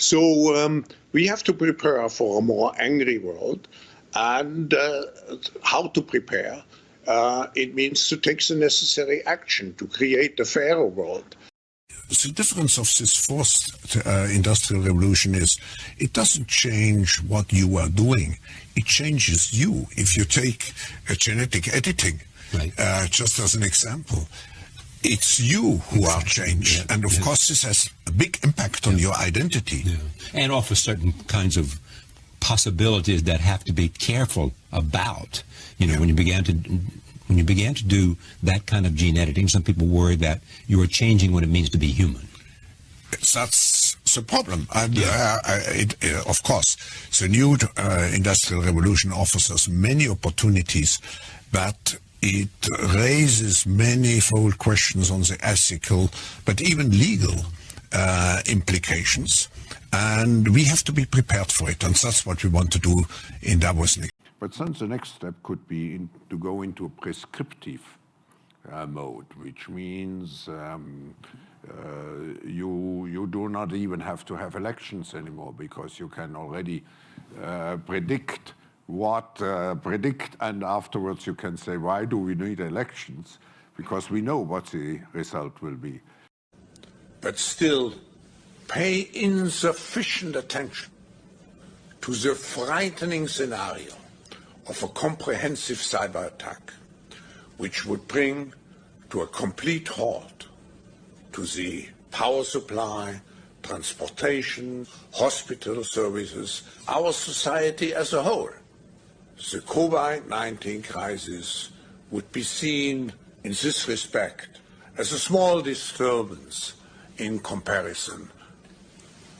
So we have to prepare for a more angry world. And how to prepare? It means to take the necessary action to create a fairer world. The difference of this fourth industrial revolution is it doesn't change what you are doing. It changes you. If you take genetic editing, right. Just as an example, it's you who are changed. Yeah. And of course, this has a big impact on your identity. Yeah. And offers certain kinds of possibilities that have to be careful about. You know, when you began to do that kind of gene editing, some people worry that you are changing what it means to be human. That's the problem. And of course, the new industrial revolution offers us many opportunities, but it raises manifold questions on the ethical, but even legal implications. And we have to be prepared for it. And that's what we want to do in Davos. But then the next step could be to go into a prescriptive mode, which means you do not even have to have elections anymore, because you can already predict, and afterwards you can say, why do we need elections? Because we know what the result will be. But still, pay insufficient attention to the frightening scenario of a comprehensive cyber attack, which would bring to a complete halt to the power supply, transportation, hospital services, our society as a whole. The COVID-19 crisis would be seen in this respect as a small disturbance in comparison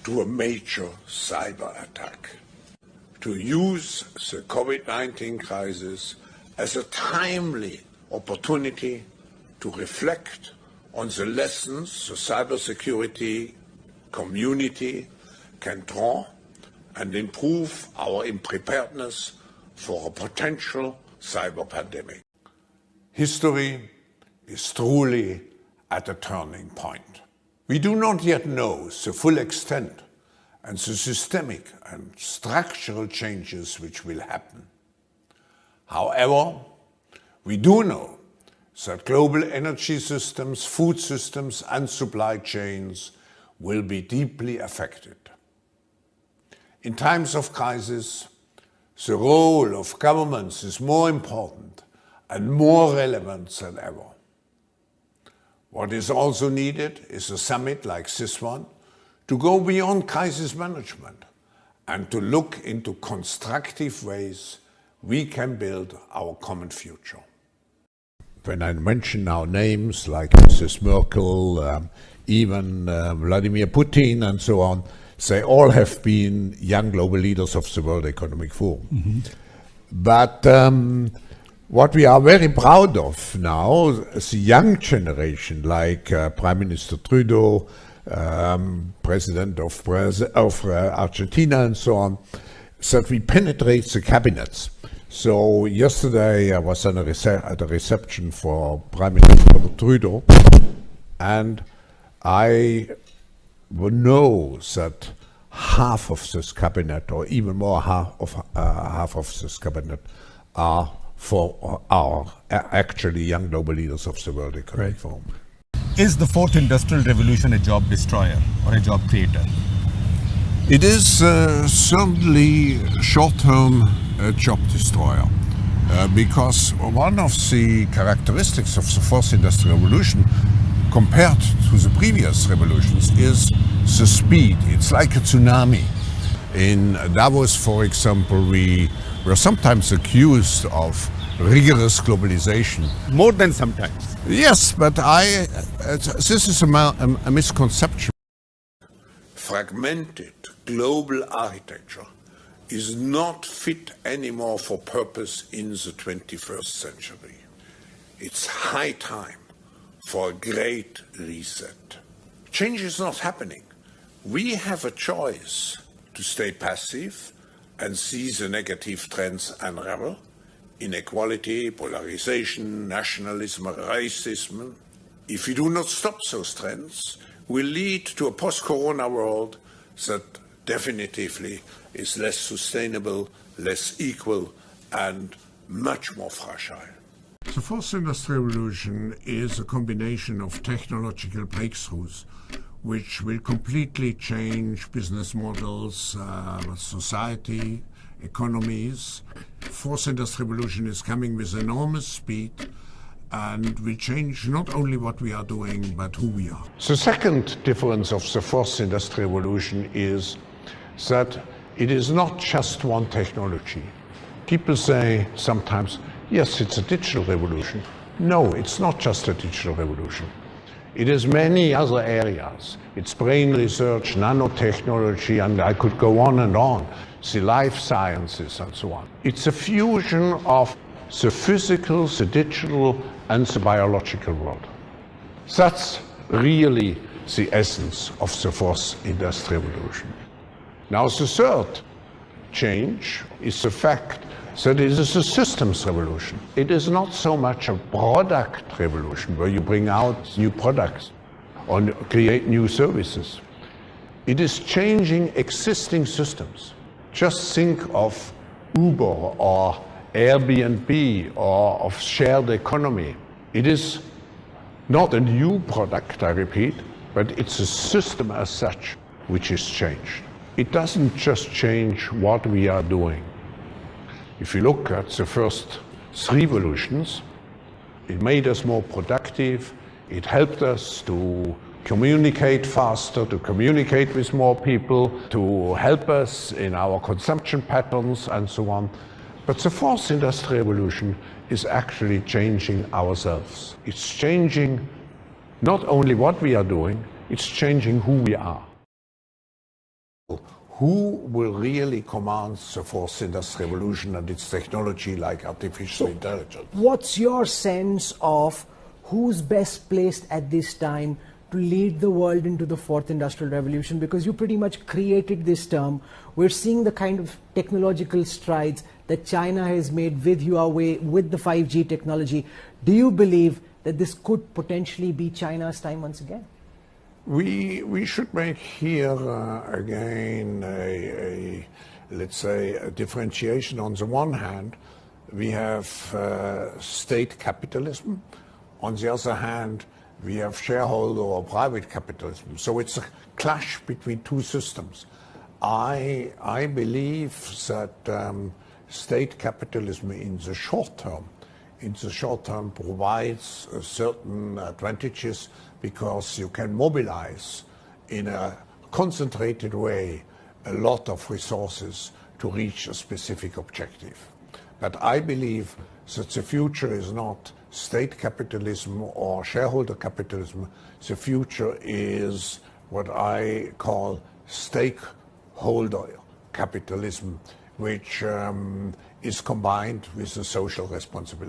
to a major cyber attack. To use the COVID-19 crisis as a timely opportunity to reflect on the lessons the cybersecurity community can draw and improve our preparedness for a potential cyber pandemic. History is truly at a turning point. We do not yet know the full extent and the systemic and structural changes which will happen. However, we do know that global energy systems, food systems, and supply chains will be deeply affected. In times of crisis, the role of governments is more important and more relevant than ever. What is also needed is a summit like this one to go beyond crisis management and to look into constructive ways we can build our common future. When I mention now names like Mrs. Merkel, even Vladimir Putin and so on, they all have been young global leaders of the World Economic Forum. Mm-hmm. But what we are very proud of now is the young generation, like Prime Minister Trudeau, President of Argentina and so on, that we penetrate the cabinets. So yesterday I was at a reception for Prime Minister Trudeau, and I know that half of this cabinet, or even more half of this cabinet, are actually young global leaders of the World Economic Forum. Is the fourth industrial revolution a job destroyer or a job creator? It is certainly short-term job destroyer, because one of the characteristics of the fourth industrial revolution compared to the previous revolutions is the speed. It's like a tsunami. In Davos, for example, we were sometimes accused of rigorous globalization. More than sometimes. Yes, but this is a misconception. Fragmented global architecture is not fit anymore for purpose in the 21st century. It's high time for a great reset. Change is not happening. We have a choice to stay passive and see the negative trends unravel: inequality, polarization, nationalism, racism. If we do not stop those trends, will lead to a post-corona world that definitively is less sustainable, less equal, and much more fragile. The fourth industrial revolution is a combination of technological breakthroughs which will completely change business models, society, economies. Fourth industrial revolution is coming with enormous speed and will change not only what we are doing, but who we are. The second difference of the fourth industrial revolution is that it is not just one technology. People say sometimes, yes, it's a digital revolution. No, it's not just a digital revolution. It is many other areas. It's brain research, nanotechnology, and I could go on and on. The life sciences and so on. It's a fusion of the physical, the digital, and the biological world. That's really the essence of the fourth industrial revolution. Now, the third change is the fact that it is a systems revolution. It is not so much a product revolution where you bring out new products or create new services. It is changing existing systems. Just think of Uber or Airbnb or of shared economy. It is not a new product, I repeat, but it's a system as such which is changed. It doesn't just change what we are doing. If you look at the first three revolutions, it made us more productive, it helped us to communicate faster, to communicate with more people, to help us in our consumption patterns and so on. But the fourth industrial revolution is actually changing ourselves. It's changing not only what we are doing, it's changing who we are. Who will really command the fourth industrial revolution and its technology like artificial intelligence? What's your sense of who's best placed at this time to lead the world into the fourth industrial revolution? Because you pretty much created this term. We're seeing the kind of technological strides that China has made with Huawei, with the 5G technology. Do you believe that this could potentially be China's time once again? We should make here again let's say a differentiation. On the one hand, we have state capitalism. On the other hand, we have shareholder or private capitalism. So it's a clash between two systems. I believe that state capitalism in the short term provides certain advantages because you can mobilize in a concentrated way a lot of resources to reach a specific objective. But I believe that the future is not state capitalism or shareholder capitalism. The future is what I call stakeholder capitalism, which is combined with the social responsibility.